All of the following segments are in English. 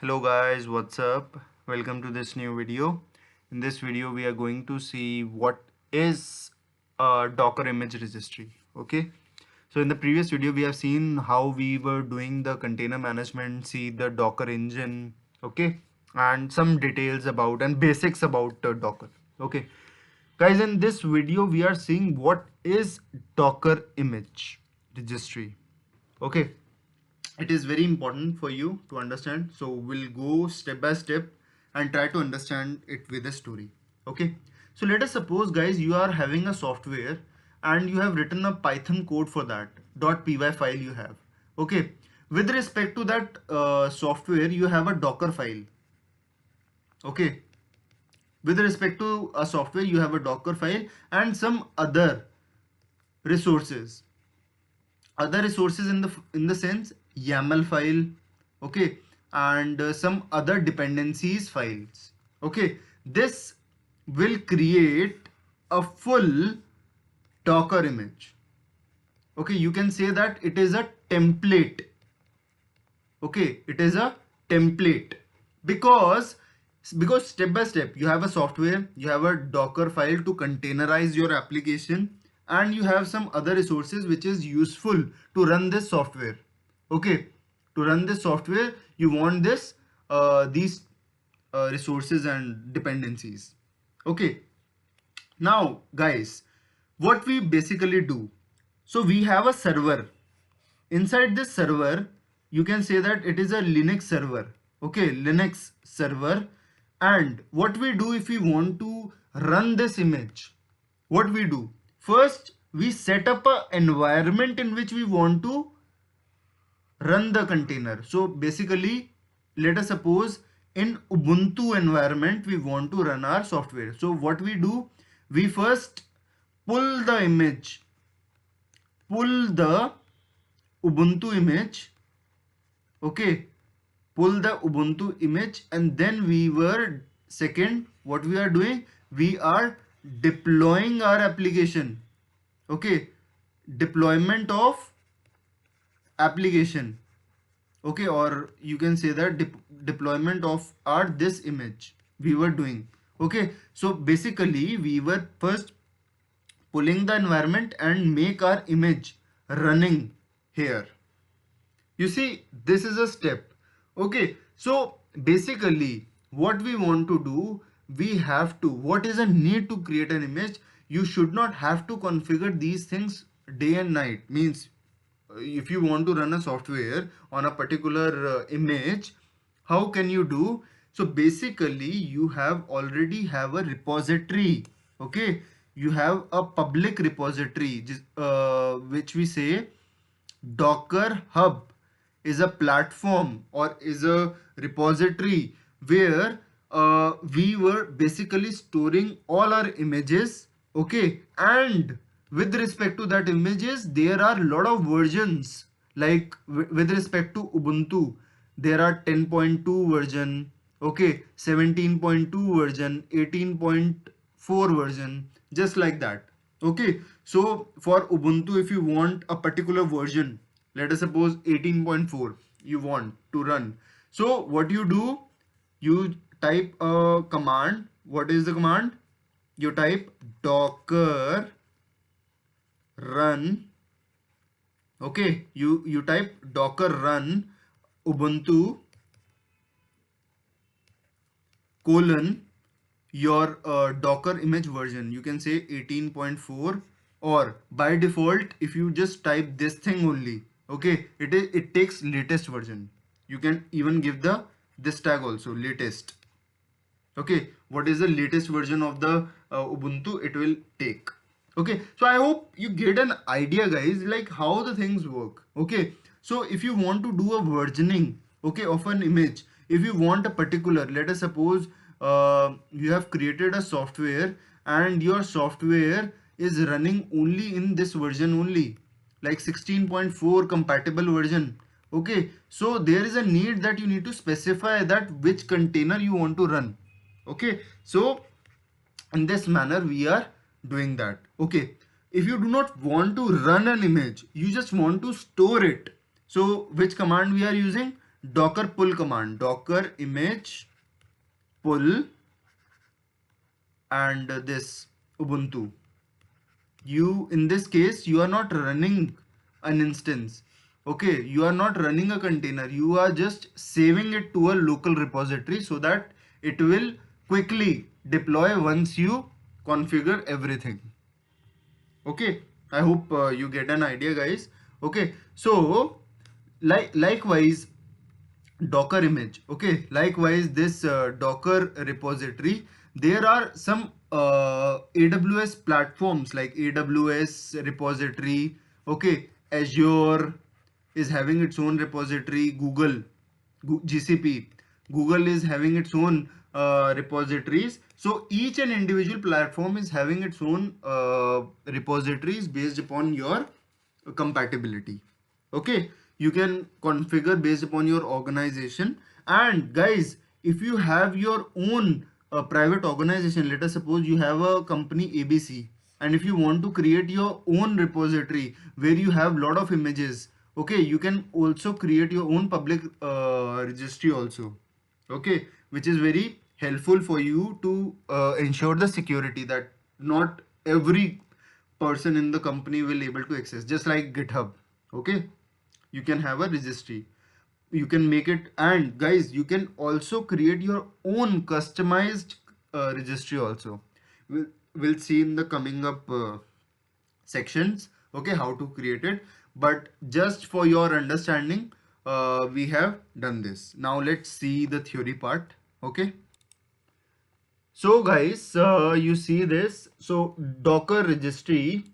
Hello guys, what's up? Welcome to this new video. In this video we are going to see what is a Docker Image Registry. Okay, so in the previous video we have seen how we were doing the container management, see the Docker engine, okay, and some details about and basics about Docker. Okay guys, in this video we are seeing what is Docker Image Registry. Okay, it is very important for you to understand, so we'll go step by step and try to understand it with a story. Okay, so let us suppose guys you are having a software and you have written a Python code for that .py file you have. Okay, with respect to that software you have a Docker file. Okay, with respect to a software you have a Docker file and some other resources, in the sense YAML file, okay, and some other dependencies files. Okay, this will create a full Docker image. Okay, you can say that it is a template. Okay, it is a template because step by step you have a software, you have a Docker file to containerize your application, and you have some other resources which is useful to run this software. Okay, to run this software you want these resources and dependencies. Okay, now guys, what we basically do, so we have a server. Inside this server you can say that it is a Linux server. Okay, Linux server. And what we do if we want to run this image, what we do, first we set up an environment in which we want to run the container. So basically, let us suppose in Ubuntu environment we want to run our software. So what we do, we first pull the image, pull the Ubuntu image. Okay, pull the Ubuntu image, and then we were second, what we are doing, we are deploying our application. Okay, deployment of application. Okay, or you can say that deployment of our this image we were doing. Okay, so basically we were first pulling the environment and make our image running here. You see, this is a step. Okay, so basically what we want to do, we have to, what is a need to create an image, you should not have to configure these things day and night. Means if you want to run a software on a particular image, how can you do? So basically you have already have a repository. Okay, you have a public repository which we say Docker Hub is a platform or is a repository where we were basically storing all our images. Okay, and with respect to that images there are a lot of versions, like with respect to Ubuntu there are 10.2 version, okay, 17.2 version, 18.4 version, just like that. Okay, so for Ubuntu if you want a particular version, let us suppose 18.4 you want to run, so what you do, you type a command. What is the command? You type docker run. Okay, you type docker run Ubuntu colon your Docker image version. You can say 18.4, or by default if you just type this thing only, okay, it takes latest version. You can even give the this tag also, latest. Okay, what is the latest version of the Ubuntu it will take. Okay, so I hope you get an idea guys, like how the things work. Okay, so if you want to do a versioning, okay, of an image, if you want a particular, let us suppose you have created a software and your software is running only in this version only, like 16.4 compatible version. Okay, so there is a need that you need to specify that which container you want to run. Okay, so in this manner we are doing that. Okay, if you do not want to run an image, you just want to store it, so which command we are using? Docker pull command, Docker image pull, and this Ubuntu. You, in this case, you are not running an instance. Okay, you are not running a container, you are just saving it to a local repository so that it will quickly deploy once you configure everything. Okay, I hope you get an idea, guys. Okay, so likewise, Docker image. Okay, likewise, this Docker repository, there are some AWS platforms like AWS repository. Okay, Azure is having its own repository. GCP, Google is having its own repositories. So each and individual platform is having its own repositories based upon your compatibility. Okay, you can configure based upon your organization. And guys, if you have your own private organization, let us suppose you have a company ABC, and if you want to create your own repository where you have lot of images, okay, you can also create your own public registry also. Okay, which is very helpful for you to ensure the security that not every person in the company will able to access, just like GitHub. Okay, you can have a registry, you can make it. And guys, you can also create your own customized registry also. We'll see in the coming up sections, okay, how to create it. But just for your understanding, we have done this. Now let's see the theory part. Okay, so guys, you see this. So Docker registry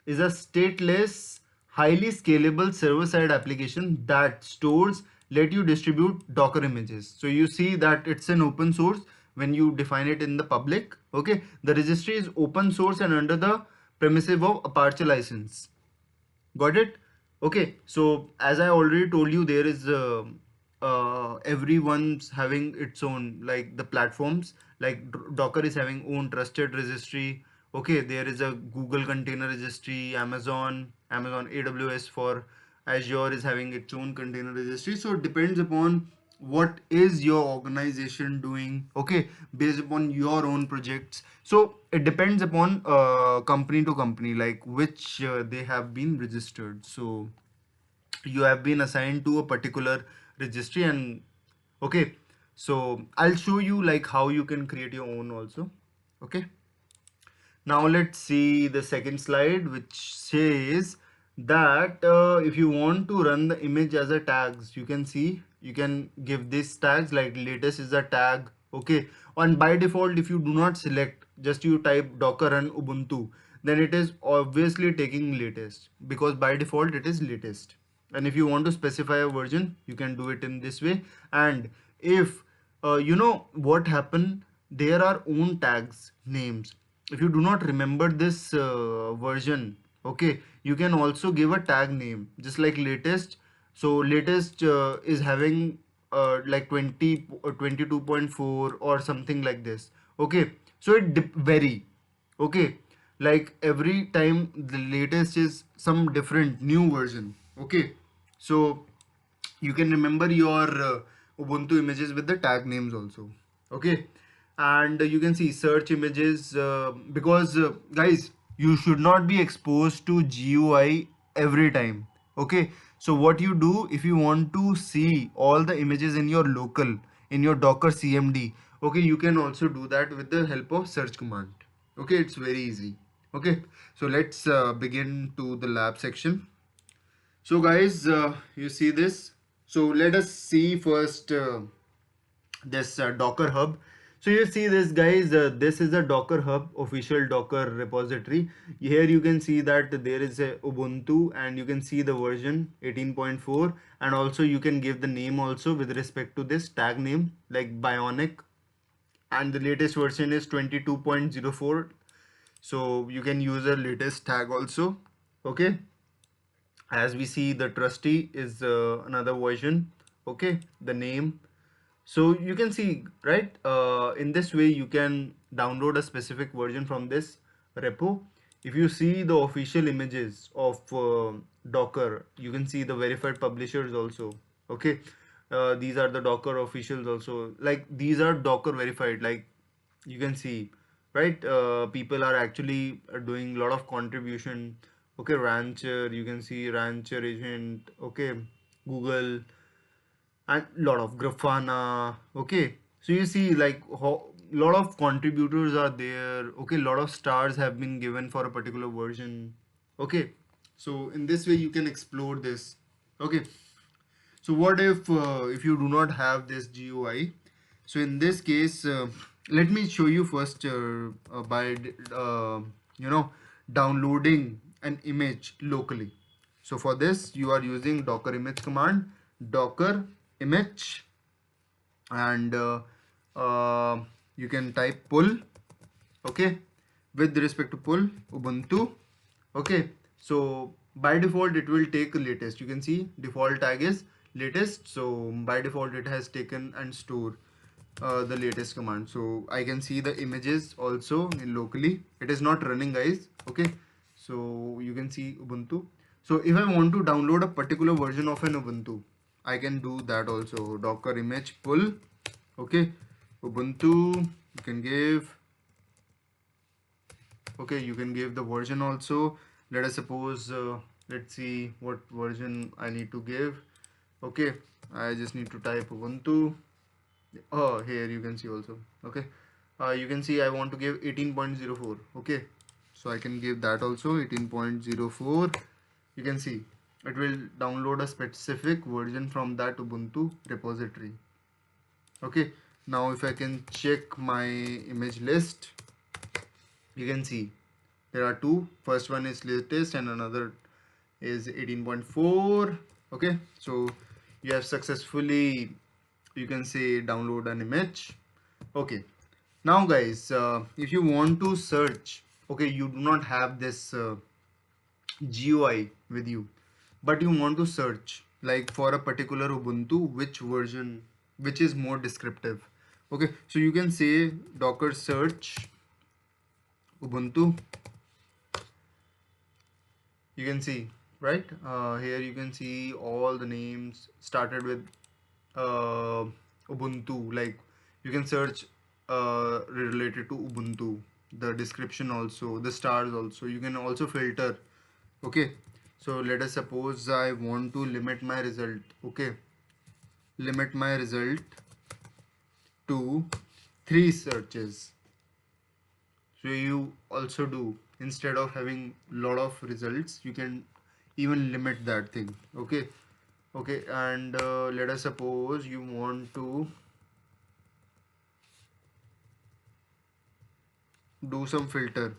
is a stateless, highly scalable server-side application that stores, let you distribute Docker images. So you see that it's an open source when you define it in the public. Okay, the registry is open source and under the premises of Apache license. Got it? Okay, so as I already told you, there is everyone's having its own, like the platforms, like Docker is having own trusted registry. Okay, there is a Google container registry, Amazon AWS for Azure is having its own container registry. So it depends upon what is your organization doing, okay, based upon your own projects. So it depends upon company to company, like which they have been registered. So you have been assigned to a particular registry. And okay, so I'll show you like how you can create your own also. Okay, now let's see the second slide, which says that if you want to run the image as a tags, you can see you can give this tags, like latest is a tag. Okay, and by default, if you do not select, just you type Docker run Ubuntu, then it is obviously taking latest, because by default it is latest. And if you want to specify a version, you can do it in this way. And if you know what happened, there are own tags names. If you do not remember this version, okay, you can also give a tag name, just like latest. So latest is having like 20 or 22.4 or something like this. Okay, so it vary. Okay, like every time the latest is some different new version. Okay, so you can remember your Ubuntu images with the tag names also. Okay, and you can see search images, because guys, you should not be exposed to GUI every time. Okay, so what you do, if you want to see all the images in your local, in your Docker CMD, okay, you can also do that with the help of search command. Okay, it's very easy. Okay, so let's begin to the lab section. So guys, you see this. So let us see first this Docker Hub. So you see this, guys, this is a Docker Hub, official Docker repository. Here you can see that there is a Ubuntu, and you can see the version 18.4, and also you can give the name also with respect to this tag name, like Bionic, and the latest version is 22.04. So you can use a latest tag also. Okay, as we see, the trusty is another version. Okay, the name. So you can see, right, in this way you can download a specific version from this repo. If you see the official images of Docker, you can see the verified publishers also. Okay, These are the Docker officials also. Like these are Docker verified. Like you can see, right? People are actually doing a lot of contribution. Okay, Rancher, you can see Rancher agent. Okay, Google, and lot of Grafana. Okay, so you see like lot of contributors are there. Okay, lot of stars have been given for a particular version. Okay, so in this way you can explore this. Okay, so what if you do not have this GUI? So in this case, let me show you first by you know downloading an image locally. So for this, you are using Docker image command, Docker image, and you can type pull. Okay, with respect to pull Ubuntu. Okay, so by default it will take latest. You can see default tag is latest, so by default it has taken and stored the latest command. So I can see the images also in locally. It is not running, guys. Okay, so you can see Ubuntu. So if I want to download a particular version of an Ubuntu, I can do that also. Docker image pull. Okay, Ubuntu, you can give. Okay, you can give the version also. Let us suppose let's see what version I need to give. Okay, I just need to type Ubuntu. Oh, here you can see also. Okay, you can see I want to give 18.04. Okay, so I can give that also 18.04. You can see it will download a specific version from that Ubuntu repository. Okay, now if I can check my image list, you can see there are two. First one is latest and another is 18.4. Okay, so you have successfully, you can say, download an image. Okay, now guys, if you want to search, okay, you do not have this GUI with you, but you want to search like for a particular Ubuntu, which version, which is more descriptive. Okay, so you can say Docker search Ubuntu. You can see, right, here you can see all the names started with uh, Ubuntu. Like you can search related to Ubuntu, the description also, the stars also. You can also filter. Okay, so let us suppose I want to limit my result. Okay, limit my result to 3 searches. So you also do, instead of having lot of results, you can even limit that thing. Okay, okay, and let us suppose you want to do some filter.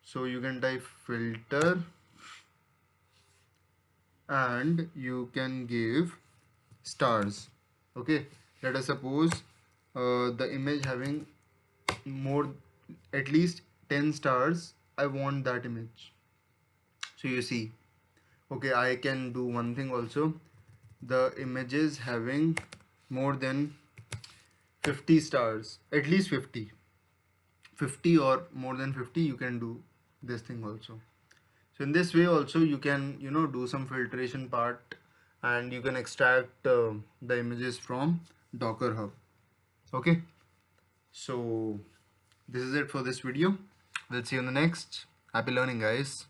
So you can type filter and you can give stars. Okay, let us suppose the image having more, at least 10 stars. I want that image. So you see, okay, I can do one thing also. The images having more than 50 stars, at least 50 or more than 50, you can do this thing also. So in this way also you can, do some filtration part, and you can extract the images from Docker Hub. Okay, so this is it for this video. We'll see you in the next. Happy learning, guys.